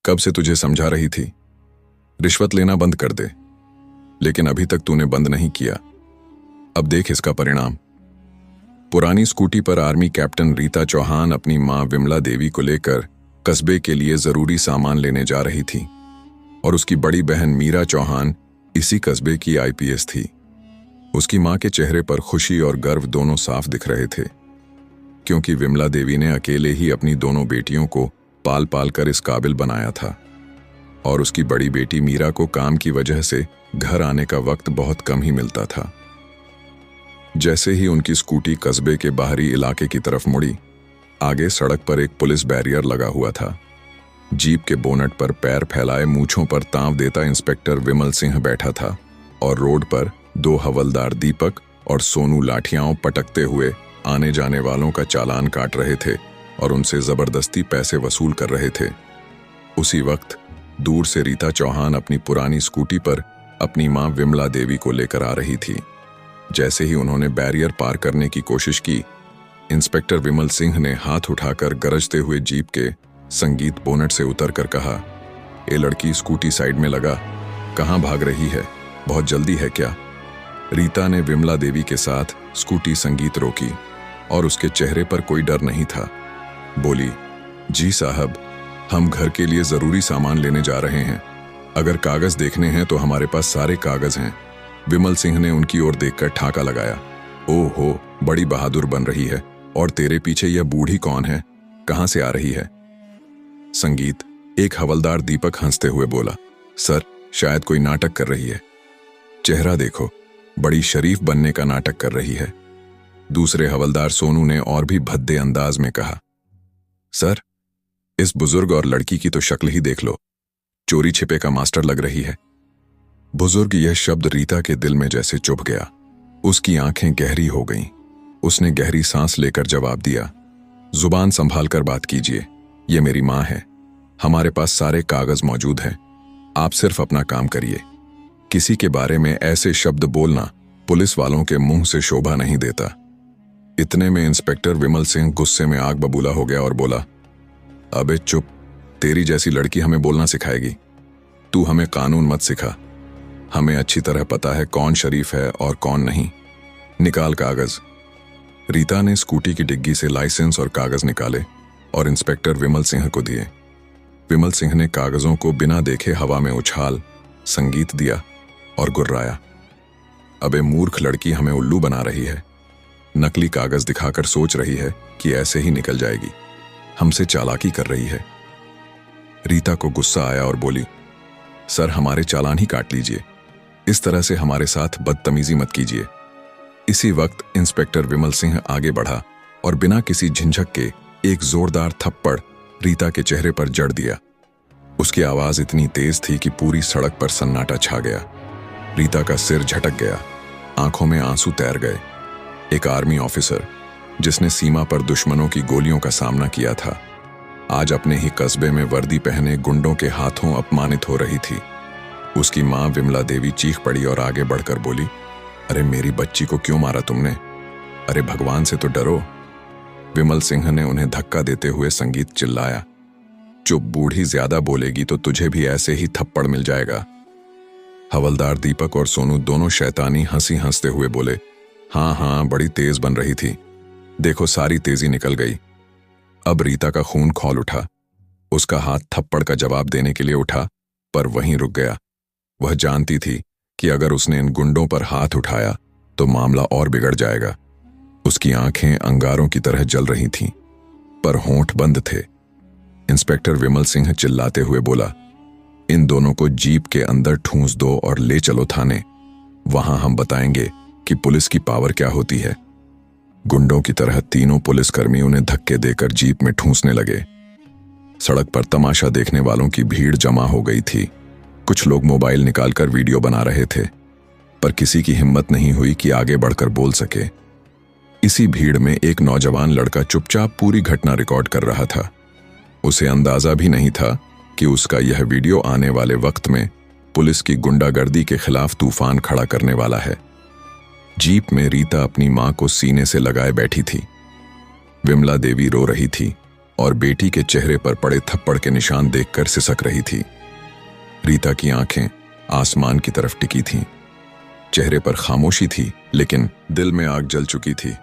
कब से तुझे समझा रही थी, रिश्वत लेना बंद कर दे, लेकिन अभी तक तूने बंद नहीं किया। अब देख इसका परिणाम। पुरानी स्कूटी पर आर्मी कैप्टन रीता चौहान अपनी मां विमला देवी को लेकर कस्बे के लिए जरूरी सामान लेने जा रही थी और उसकी बड़ी बहन मीरा चौहान इसी कस्बे की आईपीएस थी। उसकी मां के चेहरे पर खुशी और गर्व दोनों साफ दिख रहे थे, क्योंकि विमला देवी ने अकेले ही अपनी दोनों बेटियों को पाल पाल कर इस काबिल बनाया था और उसकी बड़ी बेटी मीरा को काम की वजह से घर आने का वक्त बहुत कम ही मिलता था। जैसे ही उनकी स्कूटी कस्बे के बाहरी इलाके की तरफ मुड़ी, आगे सड़क पर एक पुलिस बैरियर लगा हुआ था। जीप के बोनट पर पैर फैलाए मूंछों पर ताव देता इंस्पेक्टर विमल सिंह बैठा था और रोड पर दो हवलदार दीपक और सोनू लाठियां पटकते हुए आने जाने वालों का चालान काट रहे थे और उनसे जबरदस्ती पैसे वसूल कर रहे थे। उसी वक्त दूर से रीता चौहान अपनी पुरानी स्कूटी पर अपनी मां विमला देवी को लेकर आ रही थी। जैसे ही उन्होंने बैरियर पार करने की कोशिश की, इंस्पेक्टर विमल सिंह ने हाथ उठाकर गरजते हुए जीप के संगीत बोनट से उतरकर कहा, ए लड़की, स्कूटी साइड में लगा, कहां भाग रही है, बहुत जल्दी है क्या? रीता ने विमला देवी के साथ स्कूटी संगीत रोकी और उसके चेहरे पर कोई डर नहीं था। बोली, जी साहब, हम घर के लिए जरूरी सामान लेने जा रहे हैं। अगर कागज देखने हैं तो हमारे पास सारे कागज हैं। विमल सिंह ने उनकी ओर देखकर ठाका लगाया। ओहो, बड़ी बहादुर बन रही है। और तेरे पीछे यह बूढ़ी कौन है, कहां से आ रही है? संगीत। एक हवलदार दीपक हंसते हुए बोला, सर, शायद कोई नाटक कर रही है। चेहरा देखो, बड़ी शरीफ बनने का नाटक कर रही है। दूसरे हवलदार सोनू ने और भी भद्दे अंदाज में कहा, सर, इस बुजुर्ग और लड़की की तो शक्ल ही देख लो, चोरी छिपे का मास्टर लग रही है। बुजुर्ग यह शब्द रीता के दिल में जैसे चुभ गया। उसकी आंखें गहरी हो गईं। उसने गहरी सांस लेकर जवाब दिया, जुबान संभाल कर बात कीजिए, ये मेरी मां है। हमारे पास सारे कागज मौजूद हैं। आप सिर्फ अपना काम करिए। किसी के बारे में ऐसे शब्द बोलना पुलिस वालों के मुंह से शोभा नहीं देता। इतने में इंस्पेक्टर विमल सिंह गुस्से में आग बबूला हो गया और बोला, अबे चुप, तेरी जैसी लड़की हमें बोलना सिखाएगी? तू हमें कानून मत सिखा। हमें अच्छी तरह पता है कौन शरीफ है और कौन नहीं। निकाल कागज। रीता ने स्कूटी की डिग्गी से लाइसेंस और कागज निकाले और इंस्पेक्टर विमल सिंह को दिए। विमल सिंह ने कागजों को बिना देखे हवा में उछाल संगीत दिया और गुर्राया, अबे मूर्ख लड़की, हमें उल्लू बना रही है। नकली कागज दिखाकर सोच रही है कि ऐसे ही निकल जाएगी। हमसे चालाकी कर रही है। रीता को गुस्सा आया और बोली, सर, हमारे चालान ही काट लीजिए। इस तरह से हमारे साथ बदतमीजी मत कीजिए। इसी वक्त इंस्पेक्टर विमल सिंह आगे बढ़ा और बिना किसी झिझक के एक जोरदार थप्पड़ रीता के चेहरे पर जड़ दिया। उसकी आवाज इतनी तेज थी कि पूरी सड़क पर सन्नाटा छा गया। रीता का सिर झटक गया, आंखों में आंसू तैर गए। एक आर्मी ऑफिसर जिसने सीमा पर दुश्मनों की गोलियों का सामना किया था, आज अपने ही कस्बे में वर्दी पहने गुंडों के हाथों अपमानित हो रही थी। उसकी मां विमला देवी चीख पड़ी और आगे बढ़कर बोली, अरे मेरी बच्ची को क्यों मारा तुमने? अरे भगवान से तो डरो। विमल सिंह ने उन्हें धक्का देते हुए संगीत चिल्लाया, चुप बूढ़ी, ज्यादा बोलेगी तो तुझे भी ऐसे ही थप्पड़ मिल जाएगा। हवलदार दीपक और सोनू दोनों शैतानी हंसी हंसते हुए बोले, हाँ हाँ, बड़ी तेज बन रही थी, देखो सारी तेजी निकल गई। अब रीता का खून खौल उठा। उसका हाथ थप्पड़ का जवाब देने के लिए उठा, पर वहीं रुक गया। वह जानती थी कि अगर उसने इन गुंडों पर हाथ उठाया तो मामला और बिगड़ जाएगा। उसकी आंखें अंगारों की तरह जल रही थीं, पर होंठ बंद थे। इंस्पेक्टर विमल सिंह चिल्लाते हुए बोला, इन दोनों को जीप के अंदर ठूंस दो और ले चलो थाने। वहां हम बताएंगे कि पुलिस की पावर क्या होती है। गुंडों की तरह तीनों पुलिसकर्मी उन्हें धक्के देकर जीप में ठूंसने लगे। सड़क पर तमाशा देखने वालों की भीड़ जमा हो गई थी। कुछ लोग मोबाइल निकालकर वीडियो बना रहे थे, पर किसी की हिम्मत नहीं हुई कि आगे बढ़कर बोल सके। इसी भीड़ में एक नौजवान लड़का चुपचाप पूरी घटना रिकॉर्ड कर रहा था। उसे अंदाजा भी नहीं था कि उसका यह वीडियो आने वाले वक्त में पुलिस की गुंडागर्दी के खिलाफ तूफान खड़ा करने वाला है। जीप में रीता अपनी मां को सीने से लगाए बैठी थी। विमला देवी रो रही थी और बेटी के चेहरे पर पड़े थप्पड़ के निशान देखकर सिसक रही थी। रीता की आंखें आसमान की तरफ टिकी थीं। चेहरे पर खामोशी थी, लेकिन दिल में आग जल चुकी थी।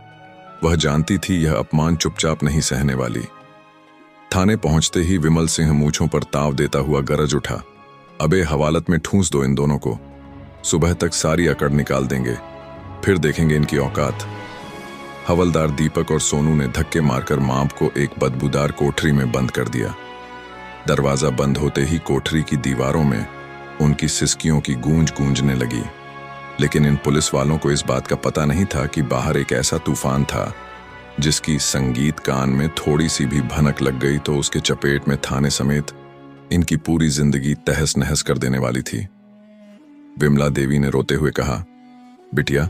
वह जानती थी यह अपमान चुपचाप नहीं सहने वाली। थाने पहुंचते ही विमल सिंह मूंछों पर ताव देता हुआ गरज उठा, अबे हवालत में ठूंस दो इन दोनों को। सुबह तक सारी अकड़ निकाल देंगे, फिर देखेंगे इनकी औकात। हवलदार दीपक और सोनू ने धक्के मारकर मां को एक बदबूदार कोठरी में बंद कर दिया। दरवाजा बंद होते ही कोठरी की दीवारों में उनकी सिसकियों की गूंज गूंजने लगी। लेकिन इन पुलिस वालों को इस बात का पता नहीं था कि बाहर एक ऐसा तूफान था जिसकी संगीत कान में थोड़ी सी भी भनक लग गई तो उसके चपेट में थाने समेत इनकी पूरी जिंदगी तहस नहस कर देने वाली थी। विमला देवी ने रोते हुए कहा, बिटिया,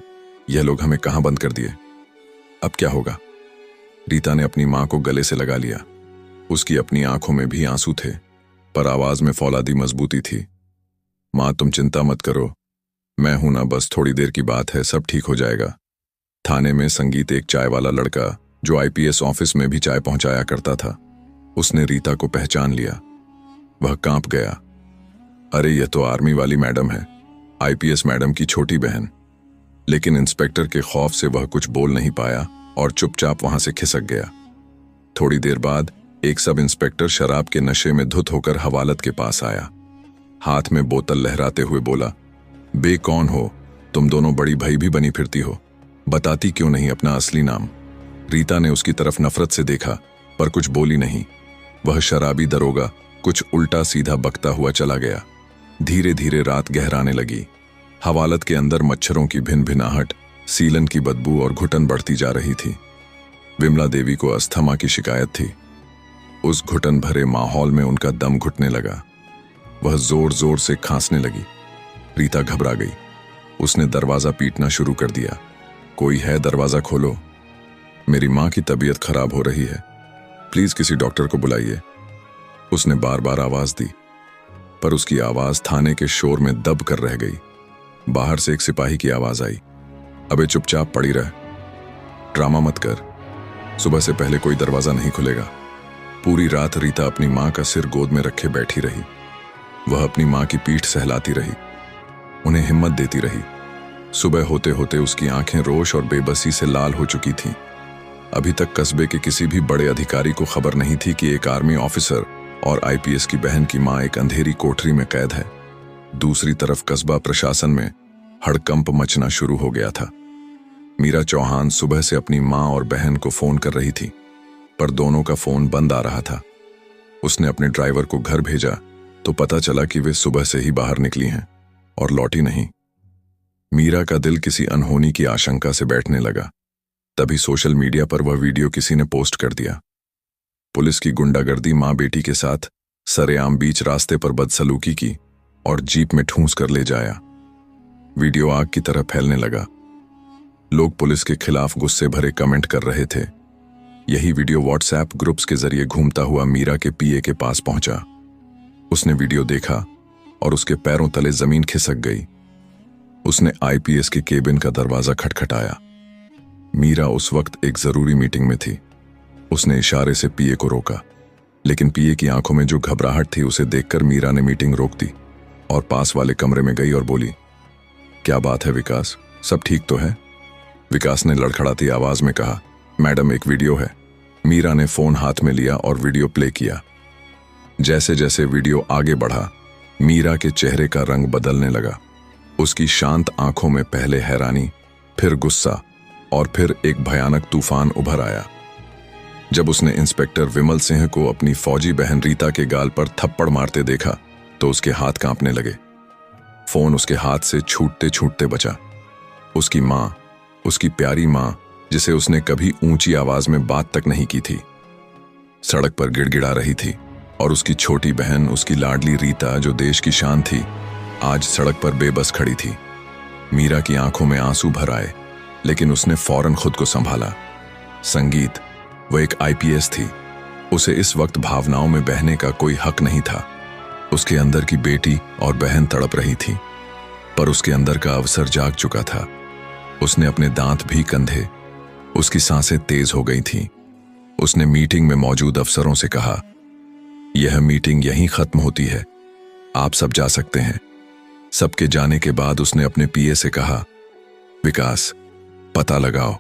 यह लोग हमें कहां बंद कर दिए, अब क्या होगा? रीता ने अपनी मां को गले से लगा लिया। उसकी अपनी आंखों में भी आंसू थे, पर आवाज में फौलादी मजबूती थी। मां, तुम चिंता मत करो, मैं हूं ना, बस थोड़ी देर की बात है, सब ठीक हो जाएगा। थाने में संगीत एक चाय वाला लड़का जो आईपीएस ऑफिस में भी चाय पहुंचाया करता था, उसने रीता को पहचान लिया। वह कांप गया। अरे यह तो आर्मी वाली मैडम है, आईपीएस मैडम की छोटी बहन। लेकिन इंस्पेक्टर के खौफ से वह कुछ बोल नहीं पाया और चुपचाप वहां से खिसक गया। थोड़ी देर बाद एक सब इंस्पेक्टर शराब के नशे में धुत होकर हवालत के पास आया। हाथ में बोतल लहराते हुए बोला, बे कौन हो तुम दोनों, बड़ी भाई भी बनी फिरती हो, बताती क्यों नहीं अपना असली नाम? रीता ने उसकी तरफ नफरत से देखा पर कुछ बोली नहीं। वह शराबी दरोगा कुछ उल्टा सीधा बकता हुआ चला गया। धीरे धीरे रात गहराने लगी। हवालत के अंदर मच्छरों की भिनभिनाहट, सीलन की बदबू और घुटन बढ़ती जा रही थी। विमला देवी को अस्थमा की शिकायत थी। उस घुटन भरे माहौल में उनका दम घुटने लगा। वह जोर जोर से खांसने लगी। रीता घबरा गई। उसने दरवाजा पीटना शुरू कर दिया। कोई है, दरवाजा खोलो, मेरी मां की तबीयत खराब हो रही है, प्लीज किसी डॉक्टर को बुलाइए। उसने बार बार आवाज दी, पर उसकी आवाज थाने के शोर में दब कर रह गई। बाहर से एक सिपाही की आवाज आई, अबे चुपचाप पड़ी रह, ड्रामा मत कर, सुबह से पहले कोई दरवाजा नहीं खुलेगा। पूरी रात रीता अपनी मां का सिर गोद में रखे बैठी रही। वह अपनी मां की पीठ सहलाती रही, उन्हें हिम्मत देती रही। सुबह होते होते उसकी आंखें रोष और बेबसी से लाल हो चुकी थीं। अभी तक कस्बे के किसी भी बड़े अधिकारी को खबर नहीं थी कि एक आर्मी ऑफिसर और आईपीएस की बहन की मां एक अंधेरी कोठरी में कैद है। दूसरी तरफ कस्बा प्रशासन में हड़कंप मचना शुरू हो गया था। मीरा चौहान सुबह से अपनी मां और बहन को फोन कर रही थी, पर दोनों का फोन बंद आ रहा था। उसने अपने ड्राइवर को घर भेजा तो पता चला कि वे सुबह से ही बाहर निकली हैं और लौटी नहीं। मीरा का दिल किसी अनहोनी की आशंका से बैठने लगा। तभी सोशल मीडिया पर वह वीडियो किसी ने पोस्ट कर दिया। पुलिस की गुंडागर्दी मां बेटी के साथ सरेआम बीच रास्ते पर बदसलूकी की और जीप में ठूंस कर ले जाया। वीडियो आग की तरह फैलने लगा। लोग पुलिस के खिलाफ गुस्से भरे कमेंट कर रहे थे। यही वीडियो व्हाट्सएप ग्रुप्स के जरिए घूमता हुआ मीरा के पीए के पास पहुंचा। उसने वीडियो देखा और उसके पैरों तले जमीन खिसक गई। उसने आईपीएस के केबिन का दरवाजा खटखटाया। मीरा उस वक्त एक जरूरी मीटिंग में थी। उसने इशारे से पीए को रोका, लेकिन पीए की आंखों में जो घबराहट थी उसे देखकर मीरा ने मीटिंग रोक दी और पास वाले कमरे में गई और बोली, क्या बात है विकास, सब ठीक तो है? विकास ने लड़खड़ाती आवाज में कहा, मैडम एक वीडियो है। मीरा ने फोन हाथ में लिया और वीडियो प्ले किया। जैसे जैसे वीडियो आगे बढ़ा, मीरा के चेहरे का रंग बदलने लगा। उसकी शांत आंखों में पहले हैरानी, फिर गुस्सा और फिर एक भयानक तूफान उभर आया। जब उसने इंस्पेक्टर विमल सिंह को अपनी फौजी बहन रीता के गाल पर थप्पड़ मारते देखा तो उसके हाथ कांपने लगे। फोन उसके हाथ से छूटते छूटते बचा। उसकी मां, उसकी प्यारी मां, जिसे उसने कभी ऊंची आवाज में बात तक नहीं की थी, सड़क पर गिड़गिड़ा रही थी और उसकी छोटी बहन, उसकी लाडली रीता जो देश की शान थी, आज सड़क पर बेबस खड़ी थी। मीरा की आंखों में आंसू भर आए, लेकिन उसने फौरन खुद को संभाला। संगीत, वह एक आईपीएस थी। उसे इस वक्त भावनाओं में बहने का कोई हक नहीं था। उसके अंदर की बेटी और बहन तड़प रही थी, पर उसके अंदर का अवसर जाग चुका था। उसने अपने दांत भी कंधे। उसकी सांसें तेज हो गई थीं। उसने मीटिंग में मौजूद अफसरों से कहा, यह मीटिंग यहीं खत्म होती है, आप सब जा सकते हैं। सबके जाने के बाद उसने अपने पीए से कहा, विकास, पता लगाओ